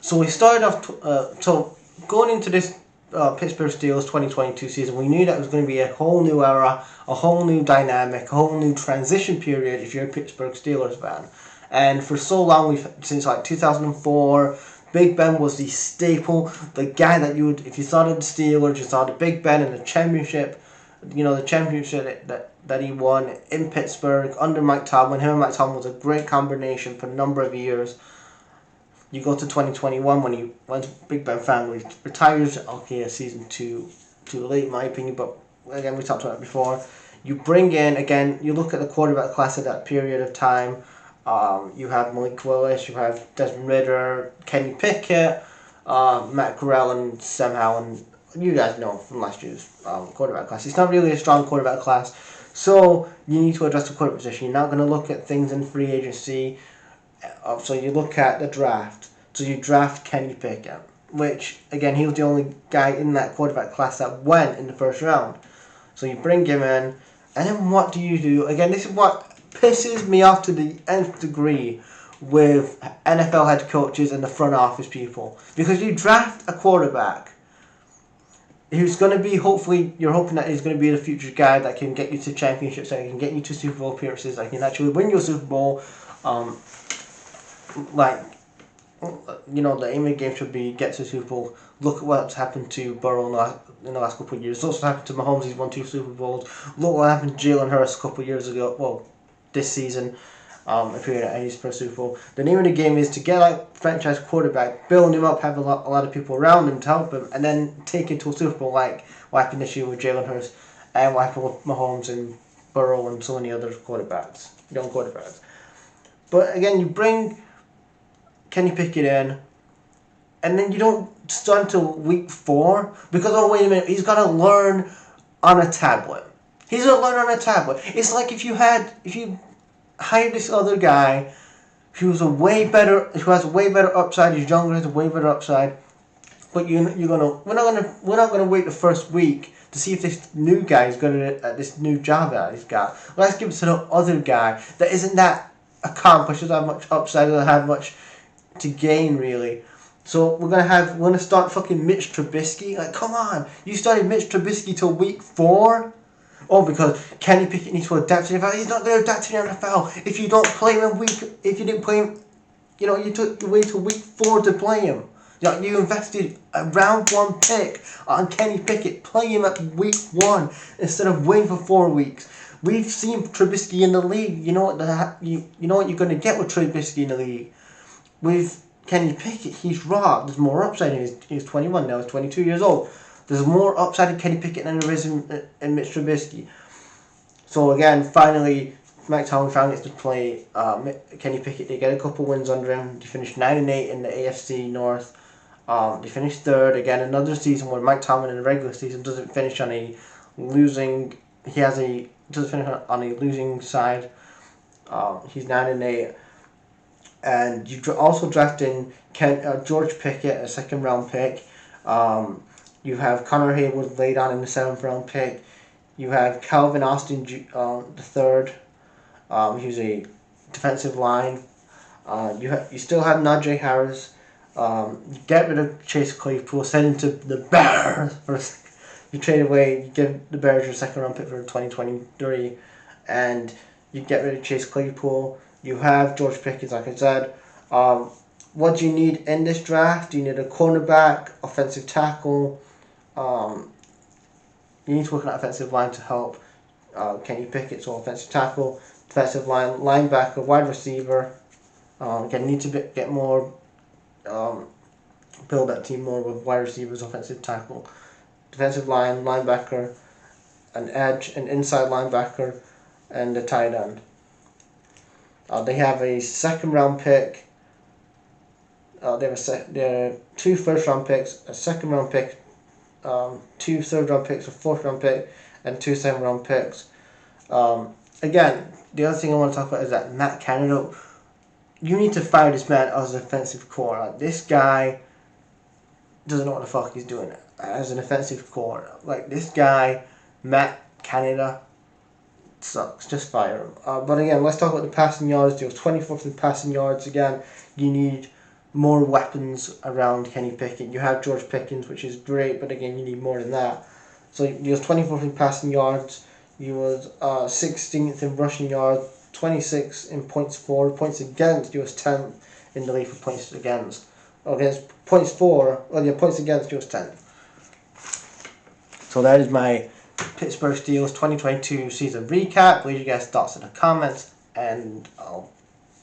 So we started off. So going into this Pittsburgh Steelers 2022 season, we knew that it was going to be a whole new era, a whole new dynamic, a whole new transition period if you're a Pittsburgh Steelers fan. And for so long, since like 2004, Big Ben was the staple, the guy that you would, if you thought of the Steelers, you saw the Big Ben in the championship, the championship that he won in Pittsburgh under Mike Tomlin. Him and Mike Tomlin was a great combination for a number of years. You go to 2021 when Big Ben finally retires. Okay, a season too late in my opinion, but again we talked about it before. You bring in again. You look at the quarterback class at that period of time. You have Malik Willis, you have Desmond Ridder, Kenny Pickett, Matt Corral, and Sam Howell. And you guys know from last year's quarterback class. It's not really a strong quarterback class, so you need to address the quarterback position. You're not going to look at things in free agency. So you look at the draft. So you draft Kenny Pickett, which again he was the only guy in that quarterback class that went in the first round. So you bring him in, and then what do you do? Again, this is what pisses me off to the nth degree with NFL head coaches and the front office people, because you draft a quarterback who's going to be, hopefully you're hoping that he's going to be the future guy that can get you to championships, that can get you to Super Bowl appearances, that can actually win your Super Bowl. The aim of the game should be get to the Super Bowl. Look at what's happened to Burrow in the last couple of years. Look what's happened to Mahomes. He's won 2 Super Bowls. Look what happened to Jalen Hurts a couple of years ago. Well, this season, if you're at his first Super Bowl. The name of the game is to get a franchise quarterback, build him up, have a lot of people around him to help him, and then take him to a Super Bowl like what happened this year with Jalen Hurts and what happened with Mahomes and Burrow and so many other quarterbacks, young quarterbacks. But again, you bring Kenny Pickett in, and then you don't start until week 4 because, oh wait a minute, he's got to learn on a tablet. He's going to learn on a tablet. It's like if you hired this other guy who has a way better upside, he's younger, has a way better upside, but we're not gonna wait the first week to see if this new guy is good at this new job that he's got. Let's give it to the other guy that isn't that accomplished, doesn't have much upside, doesn't have much to gain really. So we're gonna start fucking Mitch Trubisky. Like, come on, you started Mitch Trubisky till week 4. Oh, because Kenny Pickett needs to adapt to the NFL. He's not going to adapt to the NFL. If you didn't play him, you took your way to week 4 to play him. You invested a round 1 pick on Kenny Pickett. Play him at week 1 instead of waiting for 4 weeks. We've seen Trubisky in the league. You know what you're going to get with Trubisky in the league. With Kenny Pickett, he's raw. There's more upside. He's 21 now. He's 22 years old. There's more upside in Kenny Pickett than there is in Mitch Trubisky. So again, finally, Mike Tomlin finally gets to play Kenny Pickett. They get a couple wins under him. They finished 9-8 in the AFC North. They finished 3rd. Again, another season where Mike Tomlin in the regular season doesn't finish on a losing. Doesn't finish on a losing side. He's 9-8. And you also drafted George Pickett, a 2nd round pick. You have Connor Haywood laid on in the 7th round pick. You have Calvin Austin the 3rd. He's a defensive line. You still have Najee Harris. You get rid of Chase Claypool, send him to the Bears. You trade away, you give the Bears your 2nd round pick for 2023, and you get rid of Chase Claypool. You have George Pickens, like I said. What do you need in this draft? You need a cornerback, offensive tackle. You need to work on that offensive line to help Kenny Pickett, so offensive tackle, defensive line, linebacker, wide receiver. Again, need to get more, build that team more with wide receivers, offensive tackle, defensive line, linebacker, an edge, an inside linebacker, and a tight end. They have a 2nd round pick. They have 2 1st round picks, a 2nd round pick, 2 3rd round picks, a 4th round pick, and 2 7th round picks. Again, the other thing I want to talk about is that Matt Canada. You need to fire this man as an offensive core. This guy doesn't know what the fuck he's doing as an offensive core. This guy, Matt Canada, sucks. Just fire him. But again, let's talk about the passing yards. He was 24th in passing yards. Again, you need more weapons around Kenny Pickett. You have George Pickens, which is great, but again, you need more than that. So you was 24th in passing yards. You was 16th in rushing yards, 26th in points for, points against. You was 10th in the league for points against. Against points for, well, yeah, points against. You was 10th. So that is my Pittsburgh Steelers 2022 season recap. Leave your guys' thoughts in the comments, and I'll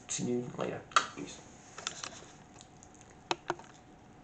see you later. Peace.